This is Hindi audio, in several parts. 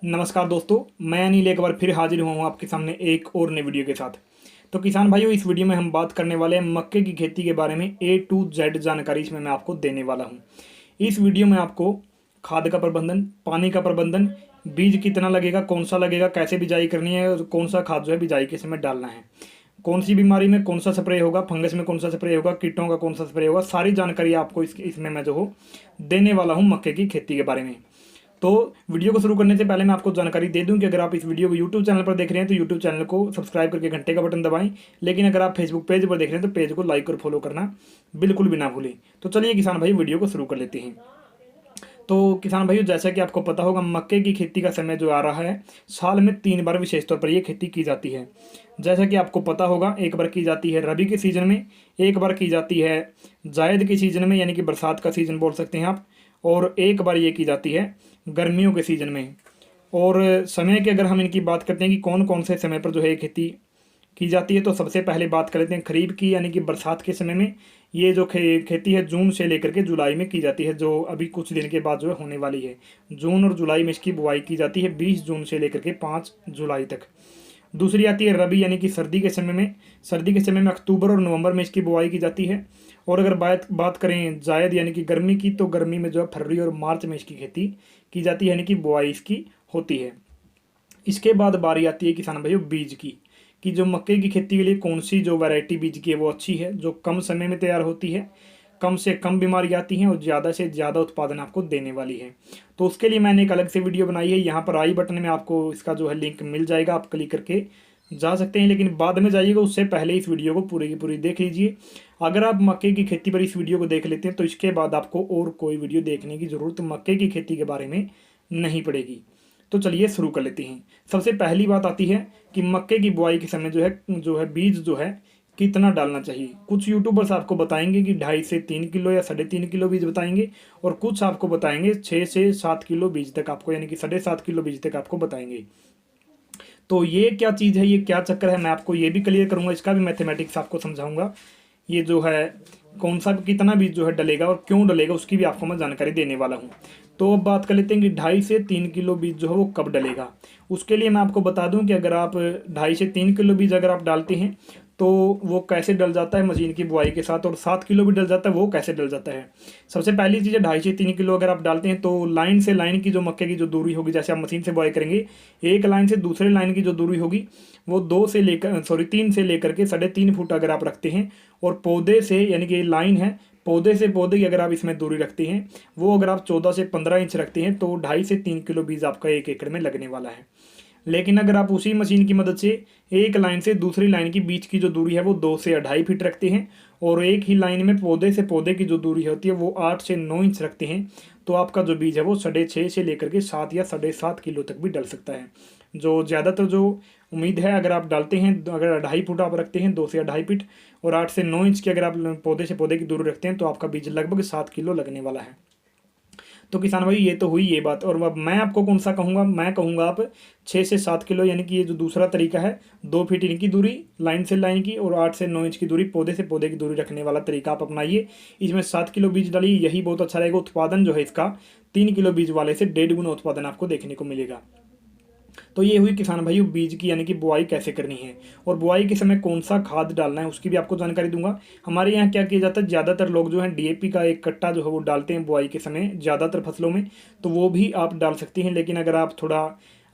नमस्कार दोस्तों, मैं अनिल एक बार फिर हाजिर हुआ हूँ आपके सामने एक और नई वीडियो के साथ। तो किसान भाइयों, इस वीडियो में हम बात करने वाले हैं मक्के की खेती के बारे में। A to Z जानकारी इसमें मैं आपको देने वाला हूँ। इस वीडियो में आपको खाद का प्रबंधन, पानी का प्रबंधन, बीज कितना लगेगा, कौन सा लगेगा, कैसे बिजाई करनी है और कौन सा खाद जो है बिजाई के समय डालना है, कौन सी बीमारी में कौन सा स्प्रे होगा, फंगस में कौन सा स्प्रे होगा, कीटों का कौन सा स्प्रे होगा, सारी जानकारी आपको इसमें मैं जो हो देने वाला हूँ मक्के की खेती के बारे में। तो वीडियो को शुरू करने से पहले मैं आपको जानकारी दे दूं कि अगर आप इस वीडियो को यूट्यूब चैनल पर देख रहे हैं तो यूट्यूब चैनल को सब्सक्राइब करके घंटे का बटन दबाएं। लेकिन अगर आप फेसबुक पेज पर देख रहे हैं तो पेज को लाइक और फॉलो करना बिल्कुल भी ना भूलें। तो चलिए किसान भाई, वीडियो को शुरू कर लेते हैं। तो किसान भाइयों, जैसा कि आपको पता होगा, मक्के की खेती का समय जो आ रहा है, साल में 3 बार विशेष तौर पर यह खेती की जाती है। जैसा कि आपको पता होगा, एक बार की जाती है रबी के सीजन में, एक बार की जाती है जायद के सीजन में, यानी कि बरसात का सीजन बोल सकते हैं आप, और एक बार ये की जाती है गर्मियों के सीजन में। और समय की अगर हम इनकी बात करते हैं कि कौन कौन से समय पर जो है ये खेती की जाती है, तो सबसे पहले बात कर लेते हैं खरीफ की, यानी कि बरसात के समय में। ये जो खेती है जून से लेकर के जुलाई में की जाती है, जो अभी कुछ दिन के बाद जो है होने वाली है। जून और जुलाई में इसकी बुआई की जाती है, 20 जून से लेकर के 5 जुलाई तक। दूसरी आती है रबी, यानी कि सर्दी के समय में। सर्दी के समय में अक्टूबर और नवंबर में इसकी बुआई की जाती है। और अगर बात करें जायद यानी कि गर्मी की, तो गर्मी में जो है फरवरी और मार्च में इसकी खेती की जाती है, यानी कि बुआई इसकी होती है। इसके बाद बारी आती है किसान भाइयों बीज की, कि जो मक्के की खेती के लिए कौन सी जो वैरायटी बीज की है वो अच्छी है, जो कम समय में तैयार होती है, कम से कम बीमारी आती हैं और ज़्यादा से ज़्यादा उत्पादन आपको देने वाली है। तो उसके लिए मैंने एक अलग से वीडियो बनाई है। यहाँ पर आई बटन में आपको इसका जो है लिंक मिल जाएगा, आप क्लिक करके जा सकते हैं। लेकिन बाद में जाइएगा, उससे पहले इस वीडियो को पूरी की पूरी देख लीजिए। अगर आप मक्के की खेती पर इस वीडियो को देख लेते हैं तो इसके बाद आपको और कोई वीडियो देखने की ज़रूरत मक्के की खेती के बारे में नहीं पड़ेगी। तो चलिए शुरू कर लेते हैं। सबसे पहली बात आती है कि मक्के की बुआई के समय जो है बीज जो है कितना डालना चाहिए। कुछ यूट्यूबर्स आपको बताएंगे कि 2.5 से 3 किलो या 3.5 किलो बीज बताएंगे, और कुछ आपको बताएंगे 6 से 7 किलो बीज तक आपको, यानी कि 7.5 किलो बीज तक आपको बताएंगे। तो ये क्या चीज़ है, ये क्या चक्कर है, मैं आपको ये भी क्लियर करूंगा, इसका भी मैथमेटिक्स आपको समझाऊंगा। ये जो है कौन सा कितना बीज जो है डलेगा और क्यों डलेगा, उसकी भी आपको मैं जानकारी देने वाला हूँ। तो अब बात कर लेते हैं कि 2.5 से 3 किलो बीज जो है वो कब डलेगा। उसके लिए मैं आपको बता दूं कि अगर आप 2.5 से 3 किलो बीज अगर आप डालते हैं तो वो कैसे डल जाता है मशीन की बुआई के साथ, और 7 किलो भी डल जाता है, वो कैसे डल जाता है। सबसे पहली चीज़ है, 2.5 से 3 किलो अगर आप डालते हैं तो लाइन से लाइन की जो मक्के की जो दूरी होगी, जैसे आप मशीन से बुआई करेंगे, एक लाइन से दूसरे लाइन की जो दूरी होगी वो 3 से लेकर के 3.5 फुट अगर आप रखते हैं, और पौधे से, यानी कि लाइन है, पौधे से पौधे की अगर आप इसमें दूरी रखते हैं, वो अगर आप 14 से 15 इंच रखते हैं, तो 2.5 से 3 किलो बीज आपका 1 एकड़ में लगने वाला है। लेकिन अगर आप उसी मशीन की मदद से एक लाइन से दूसरी लाइन की बीच की जो दूरी है वो 2 से 2.5 फीट रखते हैं, और एक ही लाइन में पौधे से पौधे की जो दूरी होती है वो 8 से 9 इंच रखते हैं, तो आपका जो बीज है वो 6.5 से लेकर के 7 या 7.5 किलो तक भी डल सकता है। जो ज़्यादातर जो उम्मीद है, अगर आप डालते हैं, अगर 2.5 फुट आप रखते हैं, 2 से 2.5 फीट, और 8 से 9 इंच की अगर आप पौधे से पौधे की दूरी रखते हैं, तो आपका बीज लगभग 7 किलो लगने वाला है। तो किसान भाई, ये तो हुई ये बात। और अब मैं आपको कौन सा कहूँगा, मैं कहूँगा आप 6 से 7 किलो, यानी कि ये जो दूसरा तरीका है, 2 फीट इनकी दूरी लाइन से लाइन की और 8 से 9 इंच की दूरी पौधे से पौधे की दूरी रखने वाला तरीका आप अपनाइए। इसमें 7 किलो बीज डालिए, यही बहुत अच्छा रहेगा। उत्पादन जो है इसका 3 किलो बीज वाले से 1.5 गुना उत्पादन आपको देखने को मिलेगा। तो ये हुई किसान भाइयों बीज की, यानी कि बुआई कैसे करनी है, और बुआई के समय कौन सा खाद डालना है उसकी भी आपको जानकारी दूंगा। हमारे यहाँ क्या किया जाता है, ज़्यादातर लोग जो है DAP का एक कट्टा जो है वो डालते हैं बुआई के समय ज़्यादातर फसलों में, तो वो भी आप डाल सकते हैं। लेकिन अगर आप थोड़ा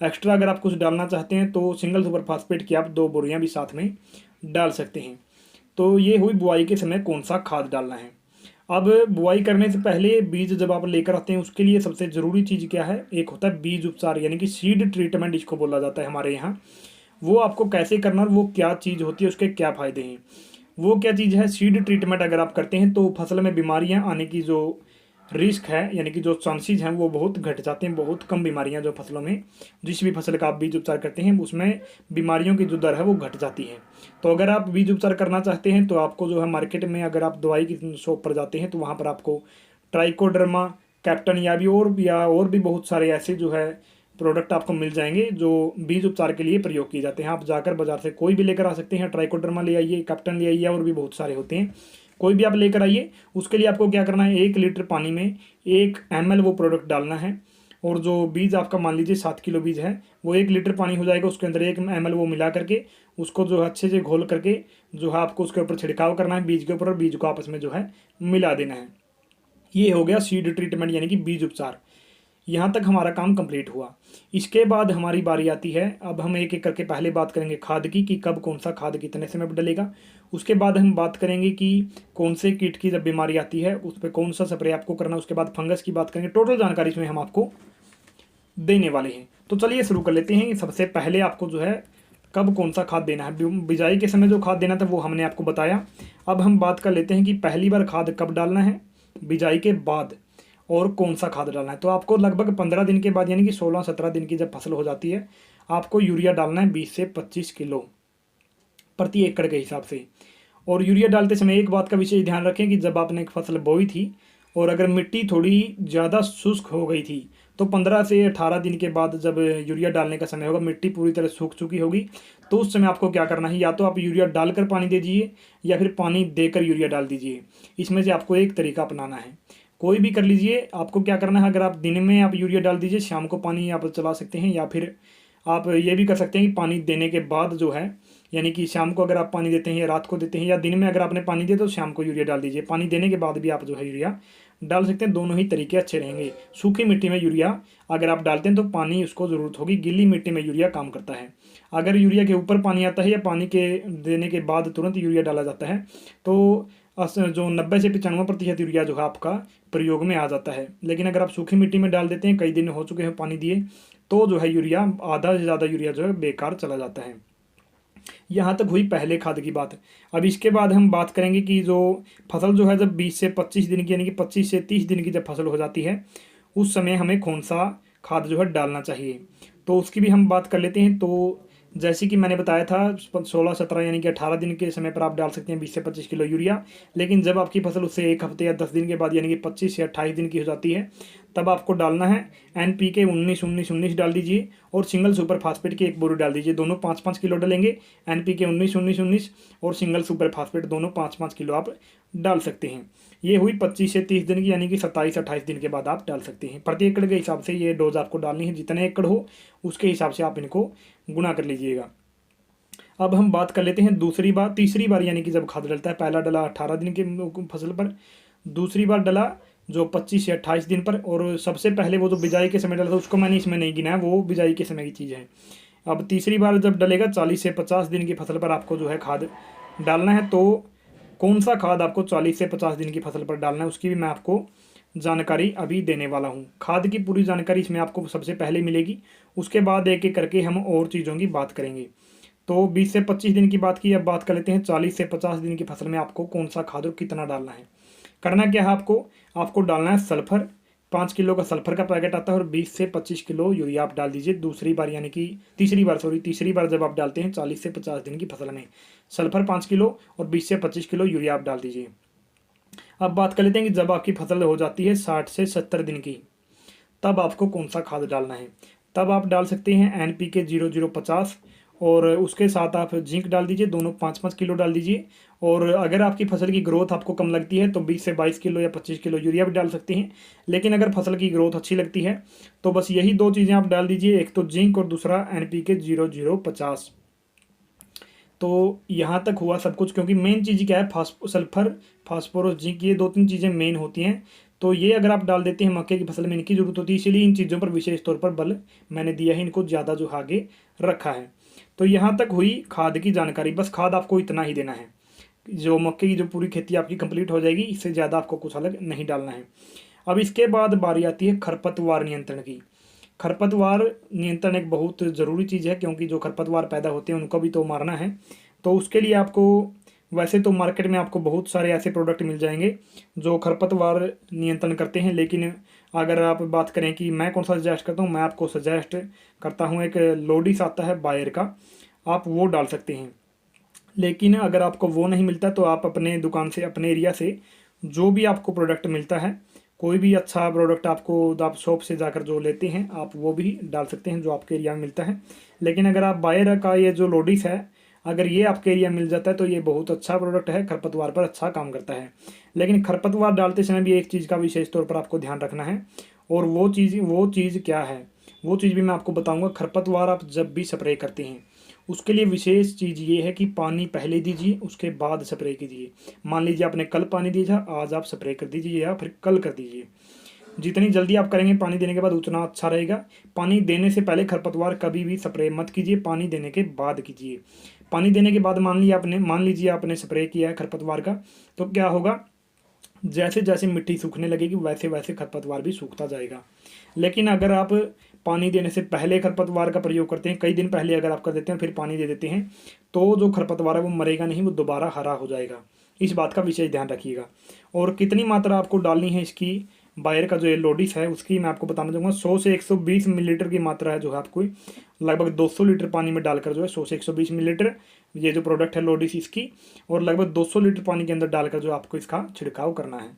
एक्स्ट्रा अगर आप कुछ डालना चाहते हैं तो सिंगल सुपर फास्फेट की आप 2 बोरियाँ भी साथ में डाल सकते हैं। तो ये हुई बुआई के समय कौन सा खाद डालना है। अब बुआई करने से पहले बीज जब आप लेकर आते हैं, उसके लिए सबसे ज़रूरी चीज़ क्या है, एक होता है बीज उपचार, यानी कि सीड ट्रीटमेंट इसको बोला जाता है हमारे यहाँ। वो आपको कैसे करना और वो क्या चीज़ होती है, उसके क्या फ़ायदे हैं, वो क्या चीज़ है। सीड ट्रीटमेंट अगर आप करते हैं तो फसल में बीमारियाँ आने की जो रिस्क है, यानी कि जो चांसेस हैं, वो बहुत घट जाते हैं। बहुत कम बीमारियां जो फसलों में, जिस भी फसल का आप बीज उपचार करते हैं उसमें बीमारियों की जो दर है वो घट जाती है। तो अगर आप बीज उपचार करना चाहते हैं तो आपको जो है मार्केट में, अगर आप दवाई की शॉप पर जाते हैं तो वहाँ पर आपको ट्राइकोडर्मा, कैप्टन और भी बहुत सारे ऐसे जो है प्रोडक्ट आपको मिल जाएंगे जो बीज उपचार के लिए प्रयोग किए जाते हैं। आप जाकर बाजार से कोई भी लेकर आ सकते हैं, ट्राइकोडर्मा ले आइए, कैप्टन ले आइए, और भी बहुत सारे होते हैं, कोई भी आप लेकर आइए। उसके लिए आपको क्या करना है, 1 लीटर पानी में 1 ml वो प्रोडक्ट डालना है, और जो बीज आपका मान लीजिए 7 किलो बीज है, वो 1 लीटर पानी हो जाएगा, उसके अंदर 1 ml वो मिला करके उसको जो है अच्छे से घोल करके जो है आपको उसके ऊपर छिड़काव करना है बीज के ऊपर, और बीज को आपस में जो है मिला देना है। ये हो गया सीड ट्रीटमेंट यानी कि बीज उपचार। यहाँ तक हमारा काम कंप्लीट हुआ। इसके बाद हमारी बारी आती है, अब हम एक एक करके पहले बात करेंगे खाद की कि कब कौन सा खाद कितने समय पर डलेगा। उसके बाद हम बात करेंगे कि कौन से कीट की जब बीमारी आती है उस पर कौन सा स्प्रे आपको करना है। उसके बाद फंगस की बात करेंगे। टोटल जानकारी इसमें हम आपको देने वाले हैं। तो चलिए शुरू कर लेते हैं। सबसे पहले आपको जो है कब कौन सा खाद देना है, बिजाई के समय जो खाद देना था वो हमने आपको बताया। अब हम बात कर लेते हैं कि पहली बार खाद कब डालना है बिजाई के बाद, और कौन सा खाद डालना है। तो आपको लगभग 15 दिन के बाद यानी कि 16-17 दिन की जब फसल हो जाती है, आपको यूरिया डालना है 20 से 25 किलो प्रति एकड़ के हिसाब से। और यूरिया डालते समय एक बात का विशेष ध्यान रखें कि जब आपने फसल बोई थी और अगर मिट्टी थोड़ी ज़्यादा शुष्क हो गई थी, तो 15 से 18 दिन के बाद जब यूरिया डालने का समय होगा, मिट्टी पूरी तरह सूख चुकी होगी, तो उस समय आपको क्या करना है, या तो आप यूरिया डालकर पानी दे दीजिए या फिर पानी देकर यूरिया डाल दीजिए। इसमें से आपको एक तरीका अपनाना है, कोई भी कर लीजिए। आपको क्या करना है, अगर आप दिन में आप यूरिया डाल दीजिए, शाम को पानी आप चला सकते हैं, या फिर आप ये भी कर सकते हैं कि पानी देने के बाद जो है, यानी कि शाम को अगर आप पानी देते हैं या रात को देते हैं या दिन में अगर आपने पानी दिया तो शाम को यूरिया डाल दीजिए। पानी देने के बाद भी आप जो है यूरिया डाल सकते हैं, दोनों ही तरीके अच्छे रहेंगे। सूखी मिट्टी में यूरिया अगर आप डालते हैं तो पानी उसको ज़रूरत होगी, गीली मिट्टी में यूरिया काम करता है। अगर यूरिया के ऊपर पानी आता है या पानी के देने के बाद तुरंत यूरिया डाला जाता है, तो जो 90 से 95% यूरिया जो है आपका प्रयोग में आ जाता है। लेकिन अगर आप सूखी मिट्टी में डाल देते हैं, कई दिन हो चुके हैं पानी दिए, तो जो है यूरिया आधा से ज़्यादा यूरिया जो है बेकार चला जाता है। यहाँ तक हुई पहले खाद की बात। अब इसके बाद हम बात करेंगे कि जो फसल जो है जब 20 से 25 दिन की यानी कि 25 से 30 दिन की जब फसल हो जाती है, उस समय हमें कौन सा खाद जो है डालना चाहिए, तो उसकी भी हम बात कर लेते हैं। तो जैसे कि मैंने बताया था 16-17 यानी कि 18 दिन के समय पर आप डाल सकते हैं 20 से 25 किलो यूरिया। लेकिन जब आपकी फसल उससे 1 हफ्ते या 10 दिन के बाद यानी कि 25 से 28 दिन की हो जाती है, तब आपको डालना है NPK 19-19-19 डाल दीजिए, और सिंगल सुपर फास्फेट की 1 बोरी डाल दीजिए। दोनों 5-5 किलो डालेंगे। NPK 19-19-19 और सिंगल सुपर फास्फेट दोनों 5-5 किलो आप डाल सकते हैं। ये हुई 25 से 30 दिन की यानी कि 27-28 दिन के बाद आप डाल सकते हैं। प्रति एकड़ के हिसाब से ये डोज आपको डालनी है, जितने एकड़ हो उसके हिसाब से आप इनको गुणा कर लीजिएगा। अब हम बात कर लेते हैं तीसरी बार यानी कि जब खाद डलता है। पहला डला 18 दिन की फसल पर, दूसरी बार डला जो 25 से 28 दिन पर, और सबसे पहले वो जो बिजाई के समय डला था उसको मैंने इसमें नहीं गिना है, वो बिजाई के समय की चीज़ है। अब तीसरी बार जब डलेगा 40 से 50 दिन की फसल पर आपको जो है खाद डालना है। तो कौन सा खाद आपको 40 से 50 दिन की फसल पर डालना है, उसकी भी मैं आपको जानकारी अभी देने वाला हूँ। खाद की पूरी जानकारी इसमें आपको सबसे पहले मिलेगी, उसके बाद एक एक करके हम और चीज़ों की बात करेंगे। तो 20 से 25 दिन की बात की, अब बात कर लेते हैं 40 से 50 दिन की फसल में आपको कौन सा खाद और कितना डालना है। करना क्या है, आपको डालना है सल्फर। 5 किलो का सल्फर का पैकेट आता है, और 20 से 25 किलो यूरिया आप डाल दीजिए दूसरी बार, यानी कि तीसरी बार जब आप डालते हैं 40 से 50 दिन की फसल में, सल्फर 5 किलो और 20 से 25 किलो यूरिया आप डाल दीजिए। अब बात कर लेते हैं कि जब आपकी फसल हो जाती है 60 से 70 दिन की, तब आपको कौन सा खाद डालना है। तब आप डाल सकते हैं NPK 0050, और उसके साथ आप जिंक डाल दीजिए, दोनों 5-5 किलो डाल दीजिए। और अगर आपकी फसल की ग्रोथ आपको कम लगती है तो 20 से 22 किलो या 25 किलो यूरिया भी डाल सकते हैं। लेकिन अगर फसल की ग्रोथ अच्छी लगती है तो बस यही 2 चीज़ें आप डाल दीजिए, एक तो जिंक और दूसरा NPK 0050। तो यहाँ तक हुआ सब कुछ, क्योंकि मेन चीज़ क्या है, सल्फर, फास्फोरस, जिंक, ये 2-3 चीज़ें मेन होती हैं। तो ये अगर आप डाल देते हैं मक्के की फसल में, इनकी ज़रूरत होती है, इसीलिए इन चीज़ों पर विशेष तौर पर बल मैंने दिया है, इनको ज़्यादा जो आगे रखा है। तो यहाँ तक हुई खाद की जानकारी। बस खाद आपको इतना ही देना है, जो मक्के की जो पूरी खेती आपकी कंप्लीट हो जाएगी, इससे ज़्यादा आपको कुछ अलग नहीं डालना है। अब इसके बाद बारी आती है खरपतवार नियंत्रण की। खरपतवार नियंत्रण एक बहुत ज़रूरी चीज़ है, क्योंकि जो खरपतवार पैदा होते हैं उनको भी तो मारना है। तो उसके लिए आपको, वैसे तो मार्केट में आपको बहुत सारे ऐसे प्रोडक्ट मिल जाएंगे जो खरपतवार नियंत्रण करते हैं, लेकिन अगर आप बात करें कि मैं कौन सा सजेस्ट करता हूँ, मैं आपको सजेस्ट करता हूँ एक लोडिस आता है बायर का, आप वो डाल सकते हैं। लेकिन अगर आपको वो नहीं मिलता तो आप अपने दुकान से, अपने एरिया से जो भी आपको प्रोडक्ट मिलता है, कोई भी अच्छा प्रोडक्ट आपको आप शॉप से जाकर जो लेते हैं आप वो भी डाल सकते हैं जो आपके एरिया में मिलता है। लेकिन अगर आप बायर का ये जो लोडिस है, अगर ये आपके एरिया में मिल जाता है तो ये बहुत अच्छा प्रोडक्ट है, खरपतवार पर अच्छा काम करता है। लेकिन खरपतवार डालते समय भी एक चीज़ का विशेष तौर पर आपको ध्यान रखना है, और वो चीज़ क्या है, वो चीज़ भी मैं आपको बताऊंगा। खरपतवार आप जब भी स्प्रे करते हैं उसके लिए विशेष चीज़ ये है कि पानी पहले दीजिए, उसके बाद स्प्रे कीजिए। मान लीजिए आपने कल पानी दिया था, आज आप स्प्रे कर दीजिए या फिर कल कर दीजिए। जितनी जल्दी आप करेंगे पानी देने के बाद उतना अच्छा रहेगा। पानी देने से पहले खरपतवार कभी भी स्प्रे मत कीजिए, पानी देने के बाद कीजिए। पानी देने के बाद मान लीजिए आपने स्प्रे किया है खरपतवार का, तो क्या होगा, जैसे जैसे मिट्टी सूखने लगेगी वैसे वैसे खरपतवार भी सूखता जाएगा। लेकिन अगर आप पानी देने से पहले खरपतवार का प्रयोग करते हैं, कई दिन पहले अगर आप कर देते हैं फिर पानी दे देते हैं, तो जो खरपतवार है वो मरेगा नहीं, वो दोबारा हरा हो जाएगा। इस बात का विशेष ध्यान रखिएगा। और कितनी मात्रा आपको डालनी है इसकी, बायर का जो ये लोडिस है उसकी मैं आपको बताना चाहूँगा। 100 से 120 मिलीलीटर की मात्रा है जो है आपको लगभग 200 लीटर पानी में डालकर जो है 100 से 120 मिलीलीटर ये जो प्रोडक्ट है लोडिस इसकी, और लगभग 200 लीटर पानी के अंदर डालकर जो आपको इसका छिड़काव करना है,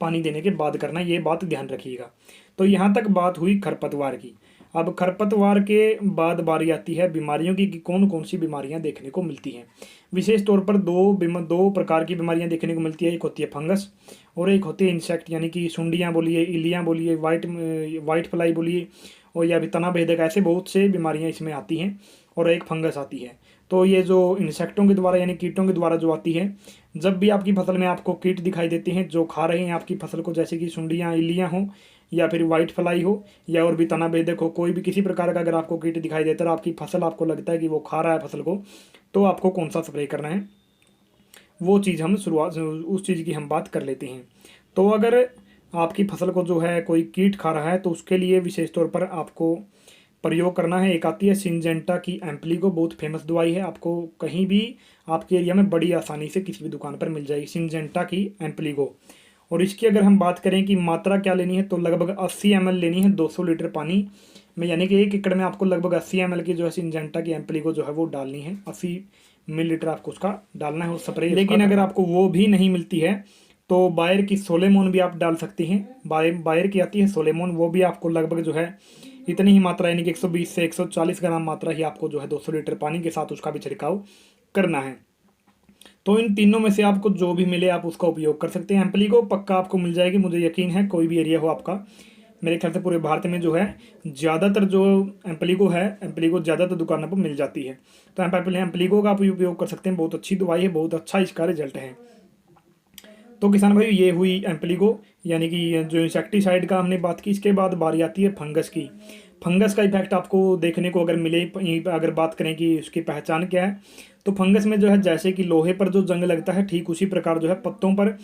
पानी देने के बाद करना है, ये बात ध्यान रखिएगा। तो यहाँ तक बात हुई खरपतवार की। अब खरपतवार के बाद बारी आती है बीमारियों की, कि कौन कौन सी बीमारियां देखने को मिलती हैं। विशेष तौर पर दो प्रकार की बीमारियां देखने को मिलती है। एक होती है फंगस और एक होती है इंसेक्ट, यानी कि सुंडियां बोलिए, इलियां बोलिए, वाइट फ्लाई बोलिए, और या भी तना भेदक, ऐसे बहुत से बीमारियां इसमें आती हैं। और एक फंगस आती है। तो ये जो इंसेक्टों के द्वारा यानी कीटों के द्वारा जो आती है, जब भी आपकी फसल में आपको कीट दिखाई देते हैं जो खा रहे हैं आपकी फसल को, जैसे कि सुंडियां, इल्लियां हो या फिर वाइट फ्लाई हो या और भी तना बेधक हो, कोई भी किसी प्रकार का अगर आपको कीट दिखाई देता है और आपकी फसल आपको लगता है कि वो खा रहा है फसल को, तो आपको कौन सा स्प्रे करना है, वो चीज़ हम शुरुआत उस चीज़ की हम बात कर लेते हैं। तो अगर आपकी फसल को जो है कोई कीट खा रहा है तो उसके लिए विशेष तौर पर आपको प्रयोग करना है। एक आती है सिंजेंटा की एम्प्लीगो, बहुत फेमस दवाई है, आपको कहीं भी आपके एरिया में बड़ी आसानी से किसी भी दुकान पर मिल जाएगी, सिंजेंटा की एम्प्लीगो। और इसकी अगर हम बात करें कि मात्रा क्या लेनी है, तो लगभग 80 ml लेनी है 200 लीटर पानी में, यानी कि 1 एकड़ में आपको लगभग 80 ml की जो है सिंजेंटा की एम्प्लीगो जो है वो डालनी है। 80 मिलीलीटर आपको उसका डालना है, वो स्प्रे। लेकिन अगर आपको वो भी नहीं मिलती है तो बायर की सोलेमोन भी आप डाल सकते हैं। बायर की आती है सोलेमोन, वो भी आपको लगभग जो है इतनी ही मात्रा, यानी कि 120 से 140 ग्राम मात्रा ही आपको जो है 200 लीटर पानी के साथ उसका भी छिड़काव करना है। तो इन तीनों में से आपको जो भी मिले आप उसका उपयोग कर सकते हैं। एम्प्लीगो पक्का आपको मिल जाएगी, मुझे यकीन है, कोई भी एरिया हो आपका। मेरे ख्याल से पूरे भारत में जो है ज़्यादातर जो एम्प्लीगो ज़्यादातर दुकानों पर मिल जाती है। तो एम्प्लीगो का आप उपयोग कर सकते हैं, बहुत अच्छी दवाई है, बहुत अच्छा इसका रिजल्ट है। तो किसान भाई ये हुई एम्प्लीगो यानी कि जो इंसेक्टिसाइड का हमने बात की। इसके बाद बारी आती है फंगस की। फंगस का इफेक्ट आपको देखने को अगर मिले, अगर बात करें कि उसकी पहचान क्या है, तो फंगस में जो है जैसे कि लोहे पर जो जंग लगता है ठीक उसी प्रकार जो है पत्तों पर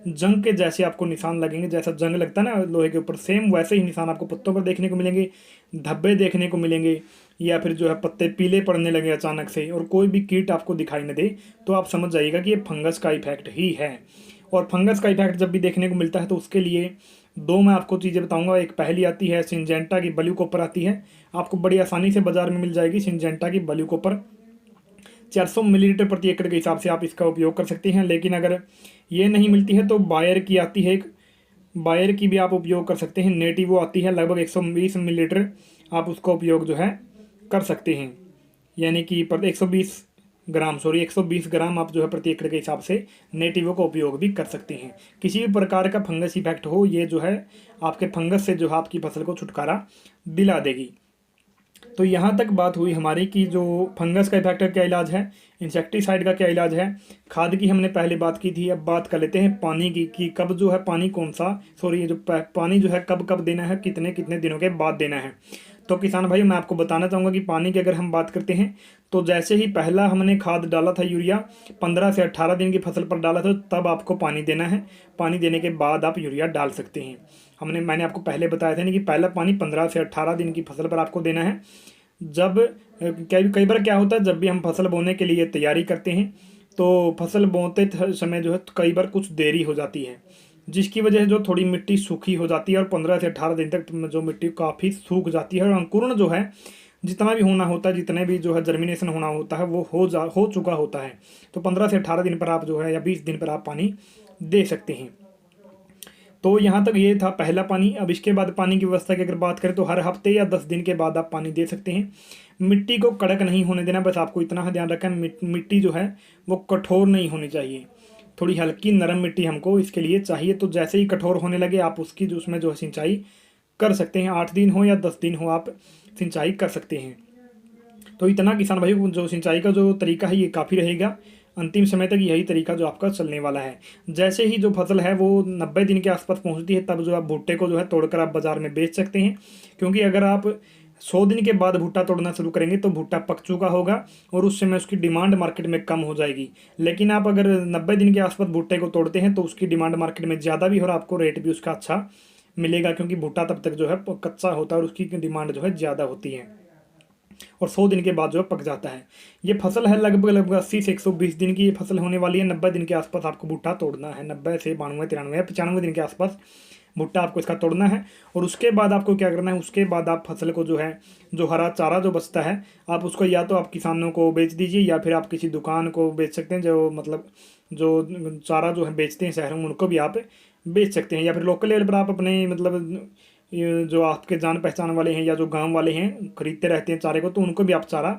जंग के जैसे आपको निशान लगेंगे। जैसा जंग लगता है ना लोहे के ऊपर, सेम वैसे ही निशान आपको पत्तों पर देखने को मिलेंगे, धब्बे देखने को मिलेंगे, या फिर जो है पत्ते पीले पड़ने लगे अचानक से, और कोई भी कीट आपको दिखाई न दे, तो आप समझ जाइएगा कि ये फंगस का इफेक्ट ही है। और फंगस का इफेक्ट जब भी देखने को मिलता है तो उसके लिए दो मैं आपको चीज़ें बताऊंगा। एक पहली आती है सिंजेंटा की ब्लू कॉपर आती है, आपको बड़ी आसानी से बाजार में मिल जाएगी सिंजेंटा की ब्लू कॉपर। 400 मिलीलीटर प्रति एकड़ के हिसाब से आप इसका उपयोग कर सकते हैं। लेकिन अगर ये नहीं मिलती है तो बायर की आती है, एक बायर की भी आप उपयोग कर सकते हैं। नेटिवो आती है लगभग 120 मिलीलीटर, आप उसका उपयोग जो है कर सकते हैं, यानी कि 120 ग्राम आप जो है प्रति एकड़ के हिसाब से नेटिवो का उपयोग भी कर सकते हैं। किसी भी प्रकार का फंगस इफेक्ट हो, ये जो है आपके फंगस से जो है आपकी फसल को छुटकारा दिला देगी। तो यहाँ तक बात हुई हमारी कि जो फंगस का इफेक्ट का क्या इलाज है, इंसेक्टिसाइड का क्या इलाज है, खाद की हमने पहले बात की थी। अब बात कर लेते हैं पानी की, कि कब जो है पानी ये जो पानी जो है कब कब देना है, कितने कितने दिनों के बाद देना है। तो किसान भाई मैं आपको बताना चाहूँगा कि पानी की अगर हम बात करते हैं तो जैसे ही पहला हमने खाद डाला था यूरिया, 15 से 18 दिन की फसल पर डाला था, तब आपको पानी देना है। पानी देने के बाद आप यूरिया डाल सकते हैं। मैंने आपको पहले बताया था ना कि पहला पानी 15 से 18 दिन की फसल पर आपको देना है। जब कई बार क्या होता है, जब भी हम फसल बोने के लिए तैयारी करते हैं तो फसल बोते समय जो है कई बार कुछ देरी हो जाती है, जिसकी वजह से जो थोड़ी मिट्टी सूखी हो जाती है, और 15 से 18 दिन तक जो मिट्टी काफ़ी सूख जाती है, और अंकुरण जो है जितना भी होना होता है, जितने भी जो है जर्मिनेशन होना होता है वो हो चुका होता है। तो 15 से 18 दिन पर आप जो है या 20 दिन पर आप पानी दे सकते हैं। तो यहाँ तक ये था पहला पानी। अब इसके बाद पानी की व्यवस्था की अगर बात करें तो हर हफ्ते या 10 दिन के बाद आप पानी दे सकते हैं। मिट्टी को कड़क नहीं होने देना, बस आपको इतना ध्यान रखना है मिट्टी जो है वो कठोर नहीं होनी चाहिए। थोड़ी हल्की नरम मिट्टी हमको इसके लिए चाहिए। तो जैसे ही कठोर होने लगे आप उसकी जो उसमें जो है सिंचाई कर सकते हैं। 8 दिन हो या 10 दिन हो आप सिंचाई कर सकते हैं। तो इतना किसान भाई जो सिंचाई का जो तरीका है ये काफ़ी रहेगा। अंतिम समय तक यही तरीका जो आपका चलने वाला है। जैसे ही जो फसल है वो 90 दिन के आसपास पहुंचती है तब जो आप भुट्टे को जो है तोड़कर आप बाज़ार में बेच सकते हैं। क्योंकि अगर आप 100 दिन के बाद भुट्टा तोड़ना शुरू करेंगे तो भुट्टा पक चुका होगा और उस समय उसकी डिमांड मार्केट में कम हो जाएगी। लेकिन आप अगर 90 दिन के आसपास भुट्टे को तोड़ते हैं तो उसकी डिमांड मार्केट में ज़्यादा भी और आपको रेट भी उसका अच्छा मिलेगा। क्योंकि भुट्टा तब तक जो है कच्चा होता है और उसकी डिमांड जो है ज़्यादा होती है और 100 दिन के बाद जो है पक जाता है। ये फसल है लगभग 80 से 120 दिन की ये फसल होने वाली है। 90 दिन के आसपास आपको भुट्टा तोड़ना है। 90 से 92, 93 या 95 दिन के आसपास भुट्टा आपको इसका तोड़ना है। और उसके बाद आपको क्या करना है, उसके बाद आप फसल को जो है जो हरा चारा जो बचता है आप उसको या तो आप किसानों को बेच दीजिए या फिर आप किसी दुकान को बेच सकते हैं। जो मतलब जो चारा जो है बेचते हैं शहरों में उनको भी आप बेच सकते हैं। या फिर लोकल लेवल पर आप अपने मतलब ये जो आपके जान पहचान वाले हैं या जो गांव वाले हैं खरीदते रहते हैं चारे को तो उनको भी आप चारा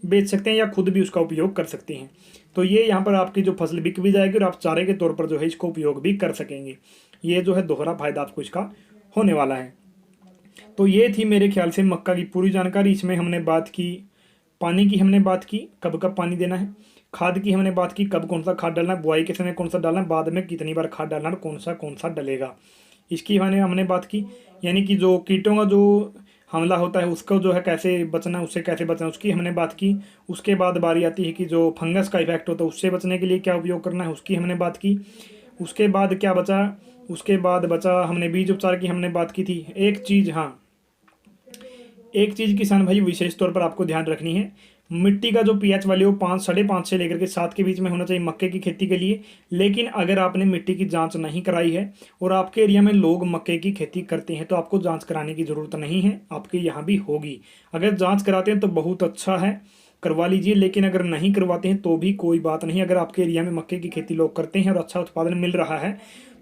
बेच सकते हैं या खुद भी उसका उपयोग कर सकते हैं। तो ये यहाँ पर आपकी जो फसल बिक भी जाएगी और आप चारे के तौर पर जो है इसको उपयोग भी कर सकेंगे। ये जो है दोहरा फायदा आपको इसका होने वाला है। तो ये थी मेरे ख्याल से मक्का की पूरी जानकारी। इसमें हमने बात की पानी की, हमने बात की कब कब पानी देना है, खाद की हमने बात की कब कौन सा खाद डालना है, बुआई के समय कौन सा डालना है, बाद में कितनी बार खाद डालना है, कौन सा डलेगा इसकी हमने बात की। यानी कि जो कीटों का जो हमला होता है उसको जो है कैसे बचना, उससे कैसे बचना उसकी हमने बात की। उसके बाद बारी आती है कि जो फंगस का इफेक्ट होता है उससे बचने के लिए क्या उपयोग करना है उसकी हमने बात की। उसके बाद क्या बचा, उसके बाद बचा हमने बीज उपचार की हमने बात की थी। एक चीज़, हाँ एक चीज़ किसान भाई विशेष तौर पर आपको ध्यान रखनी है, मिट्टी का जो पीएच वैल्यू 5, 5.5 से लेकर के 7 के बीच में होना चाहिए मक्के की खेती के लिए। लेकिन अगर आपने मिट्टी की जांच नहीं कराई है और आपके एरिया में लोग मक्के की खेती करते हैं तो आपको जांच कराने की ज़रूरत नहीं है, आपके यहाँ भी होगी। अगर जांच कराते हैं तो बहुत अच्छा है, करवा लीजिए। लेकिन अगर नहीं करवाते हैं तो भी कोई बात नहीं। अगर आपके एरिया में मक्के की खेती लोग करते हैं और अच्छा उत्पादन मिल रहा है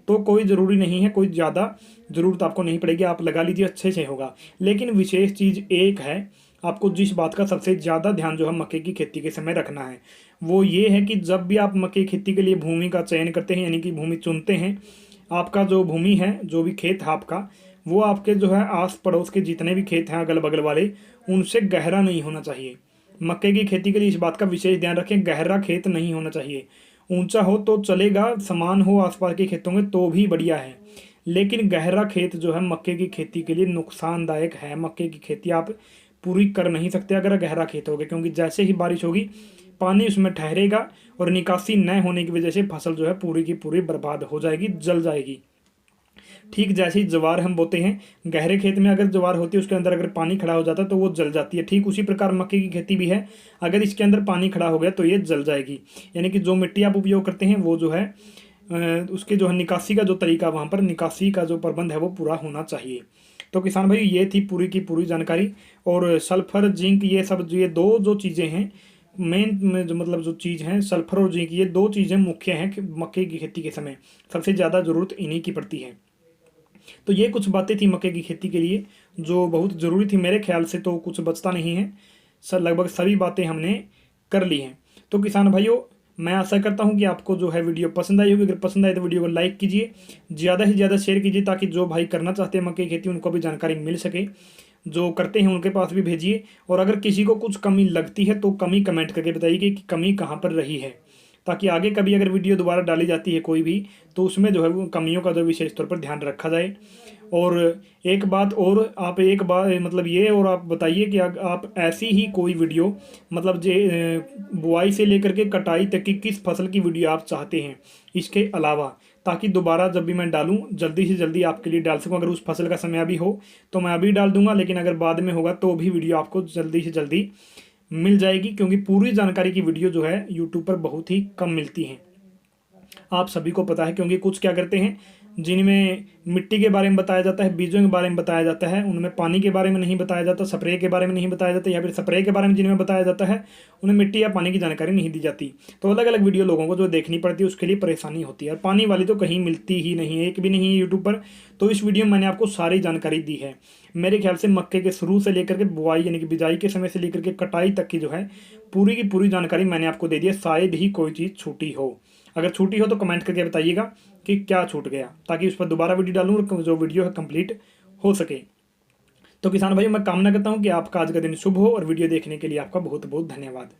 तो कोई ज़रूरी नहीं है, कोई ज़्यादा ज़रूरत आपको नहीं पड़ेगी, आप लगा लीजिए अच्छे से होगा। लेकिन विशेष चीज़ एक है, आपको जिस बात का सबसे ज़्यादा ध्यान जो है मक्के की खेती के समय रखना है वो ये है कि जब भी आप मक्के की खेती के लिए भूमि का चयन करते हैं यानी कि भूमि चुनते हैं, आपका जो भूमि है जो भी खेत है आपका वो आपके जो है आस पड़ोस के जितने भी खेत हैं अगल बगल वाले उनसे गहरा नहीं होना चाहिए। मक्के की खेती के लिए इस बात का विशेष ध्यान रखें, गहरा खेत नहीं होना चाहिए। ऊंचा हो तो चलेगा, समान हो आसपास के खेतों में तो भी बढ़िया है। लेकिन गहरा खेत जो है मक्के की खेती के लिए नुकसानदायक है। मक्के की खेती आप पूरी कर नहीं सकते अगर गहरा खेत होगा, क्योंकि जैसे ही बारिश होगी पानी उसमें ठहरेगा और निकासी न होने की वजह से फसल जो है पूरी की पूरी बर्बाद हो जाएगी, जल जाएगी। ठीक जैसे ही ज्वार हम बोते हैं, गहरे खेत में अगर ज्वार होती है उसके अंदर अगर पानी खड़ा हो जाता है तो वो जल जाती है। ठीक उसी प्रकार मक्के की खेती भी है, अगर इसके अंदर पानी खड़ा हो गया तो ये जल जाएगी। यानी कि जो मिट्टी आप उपयोग करते हैं वो जो है उसके जो है निकासी का जो तरीका, वहाँ पर निकासी का जो प्रबंध है वो पूरा होना चाहिए। तो किसान भाई ये थी पूरी की पूरी जानकारी। और सल्फर जिंक ये सब ये दो जो चीज़ें हैं मेन में जो मतलब जो चीज़ हैं सल्फर और जिंक, ये दो चीज़ें मुख्य हैं कि मक्के की खेती के समय सबसे ज़्यादा ज़रूरत इन्हीं की पड़ती है। तो ये कुछ बातें थी मक्के की खेती के लिए जो बहुत ज़रूरी थी। मेरे ख्याल से तो कुछ बचता नहीं है, सर लगभग सभी बातें हमने कर ली हैं। तो किसान भाइयों मैं आशा करता हूं कि आपको जो है वीडियो पसंद आई होगी। अगर पसंद आए तो वीडियो को लाइक कीजिए, ज़्यादा से ज़्यादा शेयर कीजिए ताकि जो भाई करना चाहते हैं मक्के की खेती उनको भी जानकारी मिल सके, जो करते हैं उनके पास भी भेजिए। और अगर किसी को कुछ कमी लगती है तो कमी कमेंट करके बताइए कि कमी कहाँ पर रही है, ताकि आगे कभी अगर वीडियो दोबारा डाली जाती है कोई भी तो उसमें जो है वो कमियों का जो विशेष तौर पर ध्यान रखा जाए। और एक बात और आप एक बात मतलब ये और आप बताइए कि आप ऐसी ही कोई वीडियो मतलब बुआई से लेकर के कटाई तक की किस फसल की वीडियो आप चाहते हैं इसके अलावा, ताकि दोबारा जब भी मैं डालूं जल्दी से जल्दी आपके लिए डाल सकूं। अगर उस फसल का समय अभी हो तो मैं अभी डाल दूंगा, लेकिन अगर बाद में होगा तो भी वीडियो आपको जल्दी से जल्दी मिल जाएगी, क्योंकि पूरी जानकारी की वीडियो जो है यूट्यूब पर बहुत ही कम मिलती हैं। आप सभी को पता है, क्योंकि कुछ क्या करते हैं जिनमें मिट्टी के बारे में बताया जाता है, बीजों के बारे में बताया जाता है, उनमें पानी के बारे में नहीं बताया जाता, स्प्रे के बारे में नहीं बताया जाता, या फिर स्प्रे के बारे में जिनमें बताया जाता है उन्हें मिट्टी या पानी की जानकारी नहीं दी जाती। तो अलग अलग वीडियो लोगों को जो देखनी पड़ती है उसके लिए परेशानी होती है। और पानी वाली तो कहीं मिलती ही नहीं है, एक भी नहीं है यूट्यूब पर। तो इस वीडियो में मैंने आपको सारी जानकारी दी है। मेरे ख्याल से मक्के के शुरू से लेकर के बुआई यानी कि बिजाई के समय से लेकर के कटाई तक की जो है पूरी की पूरी जानकारी मैंने आपको दे दी है, शायद ही कोई चीज़ छूटी हो। अगर छूटी हो तो कमेंट करके बताइएगा कि क्या छूट गया, ताकि उस पर दोबारा वीडियो डालूँ और जो वीडियो है कंप्लीट हो सके। तो किसान भाइयों, मैं कामना करता हूँ कि आपका आज का दिन शुभ हो और वीडियो देखने के लिए आपका बहुत बहुत धन्यवाद।